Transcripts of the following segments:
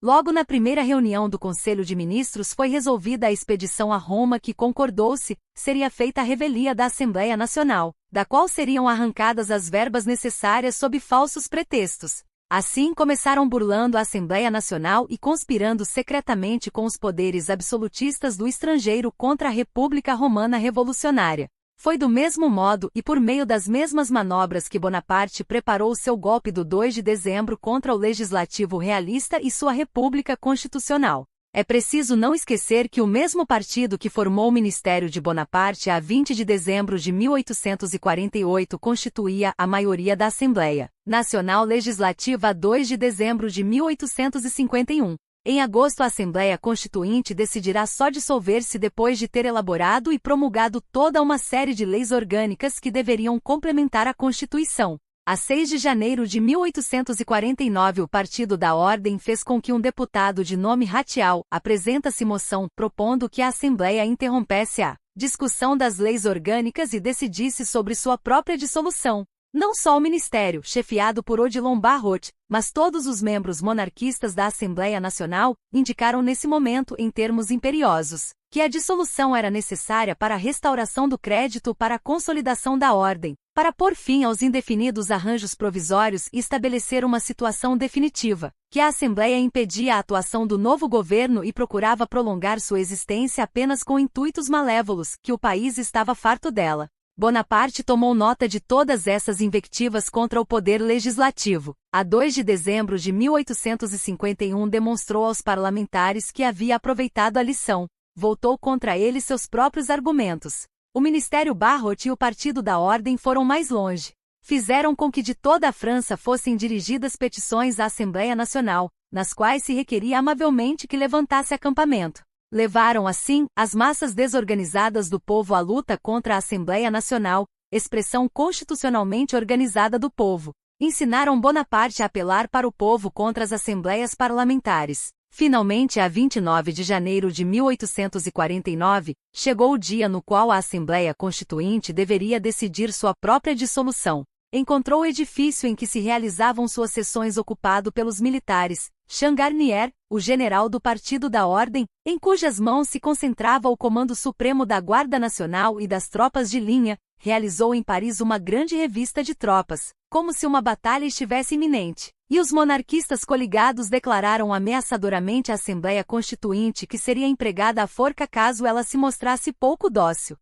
Logo na primeira reunião do Conselho de Ministros foi resolvida a expedição a Roma que concordou-se, seria feita a revelia da Assembleia Nacional, da qual seriam arrancadas as verbas necessárias sob falsos pretextos. Assim começaram burlando a Assembleia Nacional e conspirando secretamente com os poderes absolutistas do estrangeiro contra a República Romana Revolucionária. Foi do mesmo modo e por meio das mesmas manobras que Bonaparte preparou o seu golpe do 2 de dezembro contra o Legislativo Realista e sua República Constitucional. É preciso não esquecer que o mesmo partido que formou o Ministério de Bonaparte a 20 de dezembro de 1848 constituía a maioria da Assembleia Nacional Legislativa a 2 de dezembro de 1851. Em agosto, a Assembleia Constituinte decidirá só dissolver-se depois de ter elaborado e promulgado toda uma série de leis orgânicas que deveriam complementar a Constituição. A 6 de janeiro de 1849, o Partido da Ordem fez com que um deputado de nome Ratial apresentasse moção propondo que a Assembleia interrompesse a discussão das leis orgânicas e decidisse sobre sua própria dissolução. Não só o Ministério, chefiado por Odilon Barrot, mas todos os membros monarquistas da Assembleia Nacional, indicaram nesse momento, em termos imperiosos, que a dissolução era necessária para a restauração do crédito para a consolidação da ordem, para pôr fim aos indefinidos arranjos provisórios e estabelecer uma situação definitiva, que a Assembleia impedia a atuação do novo governo e procurava prolongar sua existência apenas com intuitos malévolos, que o país estava farto dela. Bonaparte tomou nota de todas essas invectivas contra o poder legislativo. A 2 de dezembro de 1851 demonstrou aos parlamentares que havia aproveitado a lição. Voltou contra eles seus próprios argumentos. O Ministério Barrot e o Partido da Ordem foram mais longe. Fizeram com que de toda a França fossem dirigidas petições à Assembleia Nacional, nas quais se requeria amavelmente que levantasse acampamento. Levaram, assim, as massas desorganizadas do povo à luta contra a Assembleia Nacional, expressão constitucionalmente organizada do povo. Ensinaram Bonaparte a apelar para o povo contra as assembleias parlamentares. Finalmente, a 29 de janeiro de 1849, chegou o dia no qual a Assembleia Constituinte deveria decidir sua própria dissolução. Encontrou o edifício em que se realizavam suas sessões ocupado pelos militares, Changarnier, o general do Partido da Ordem, em cujas mãos se concentrava o comando supremo da Guarda Nacional e das tropas de linha, realizou em Paris uma grande revista de tropas, como se uma batalha estivesse iminente, e os monarquistas coligados declararam ameaçadoramente à Assembleia Constituinte que seria empregada a forca caso ela se mostrasse pouco dócil.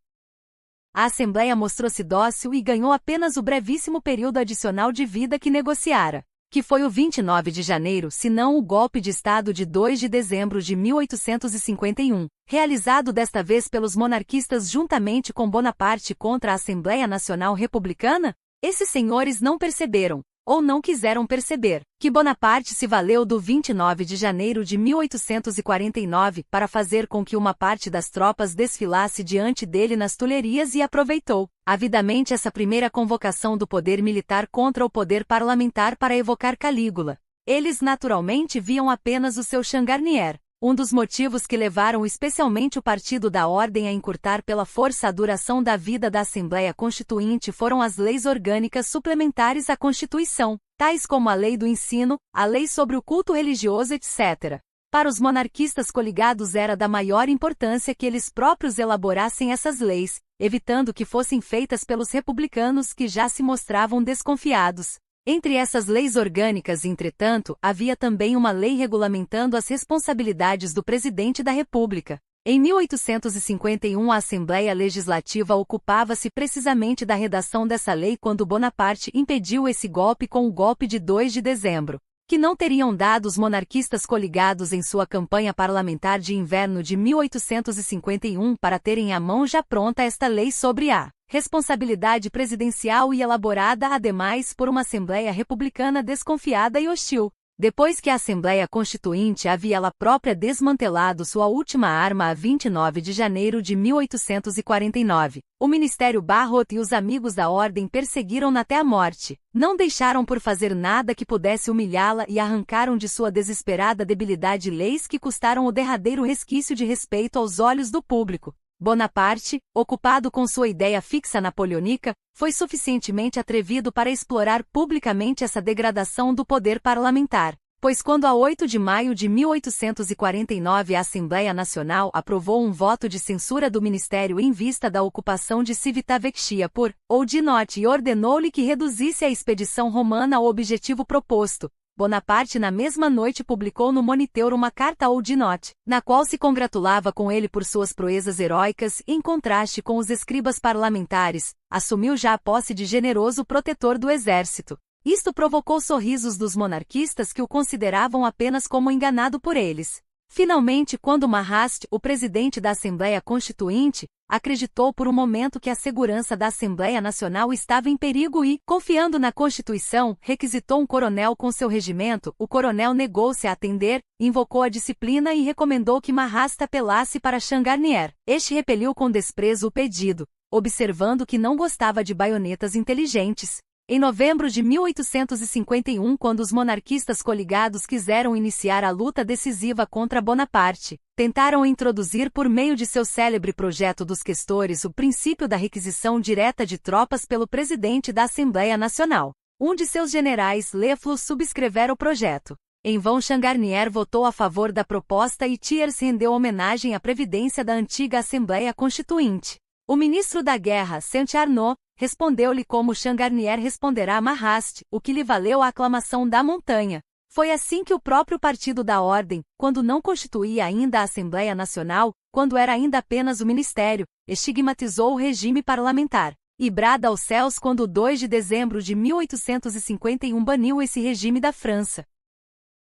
A Assembleia mostrou-se dócil e ganhou apenas o brevíssimo período adicional de vida que negociara, que foi o 29 de janeiro, se não o golpe de Estado de 2 de dezembro de 1851, realizado desta vez pelos monarquistas juntamente com Bonaparte contra a Assembleia Nacional Republicana. Esses senhores não perceberam, ou não quiseram perceber, que Bonaparte se valeu do 29 de janeiro de 1849 para fazer com que uma parte das tropas desfilasse diante dele nas Tulherias e aproveitou, avidamente, essa primeira convocação do poder militar contra o poder parlamentar para evocar Calígula. Eles naturalmente viam apenas o seu Changarnier. Um dos motivos que levaram especialmente o Partido da Ordem a encurtar pela força a duração da vida da Assembleia Constituinte foram as leis orgânicas suplementares à Constituição, tais como a Lei do Ensino, a Lei sobre o Culto Religioso, etc. Para os monarquistas coligados era da maior importância que eles próprios elaborassem essas leis, evitando que fossem feitas pelos republicanos que já se mostravam desconfiados. Entre essas leis orgânicas, entretanto, havia também uma lei regulamentando as responsabilidades do presidente da República. Em 1851, a Assembleia Legislativa ocupava-se precisamente da redação dessa lei quando Bonaparte impediu esse golpe com o golpe de 2 de dezembro, que não teriam dado os monarquistas coligados em sua campanha parlamentar de inverno de 1851 para terem à mão já pronta esta lei sobre a responsabilidade presidencial e elaborada, ademais, por uma Assembleia Republicana desconfiada e hostil. Depois que a Assembleia Constituinte havia ela própria desmantelado sua última arma a 29 de janeiro de 1849, o Ministério Barrot e os amigos da Ordem perseguiram-na até a morte. Não deixaram por fazer nada que pudesse humilhá-la e arrancaram de sua desesperada debilidade leis que custaram o derradeiro resquício de respeito aos olhos do público. Bonaparte, ocupado com sua ideia fixa napoleônica, foi suficientemente atrevido para explorar publicamente essa degradação do poder parlamentar. Pois quando a 8 de maio de 1849 a Assembleia Nacional aprovou um voto de censura do Ministério em vista da ocupação de Civitavecchia por Oudinot e ordenou-lhe que reduzisse a expedição romana ao objetivo proposto, Bonaparte na mesma noite publicou no Moniteur uma carta a Oudinot, na qual se congratulava com ele por suas proezas heróicas e, em contraste com os escribas parlamentares, assumiu já a posse de generoso protetor do exército. Isto provocou sorrisos dos monarquistas que o consideravam apenas como enganado por eles. Finalmente, quando Marrast, o presidente da Assembleia Constituinte, acreditou por um momento que a segurança da Assembleia Nacional estava em perigo e, confiando na Constituição, requisitou um coronel com seu regimento, o coronel negou-se a atender, invocou a disciplina e recomendou que Marrast apelasse para Changarnier. Este repeliu com desprezo o pedido, observando que não gostava de baionetas inteligentes. Em novembro de 1851, quando os monarquistas coligados quiseram iniciar a luta decisiva contra Bonaparte, tentaram introduzir por meio de seu célebre projeto dos questores o princípio da requisição direta de tropas pelo presidente da Assembleia Nacional. Um de seus generais, Leflus, subscrevera o projeto. Em vão Changarnier votou a favor da proposta e Thiers rendeu homenagem à previdência da antiga Assembleia Constituinte. O ministro da Guerra, Saint-Arnaud, respondeu-lhe como Changarnier responderá a Marrast, o que lhe valeu a aclamação da montanha. Foi assim que o próprio Partido da Ordem, quando não constituía ainda a Assembleia Nacional, quando era ainda apenas o Ministério, estigmatizou o regime parlamentar, e brada aos céus quando 2 de dezembro de 1851 baniu esse regime da França.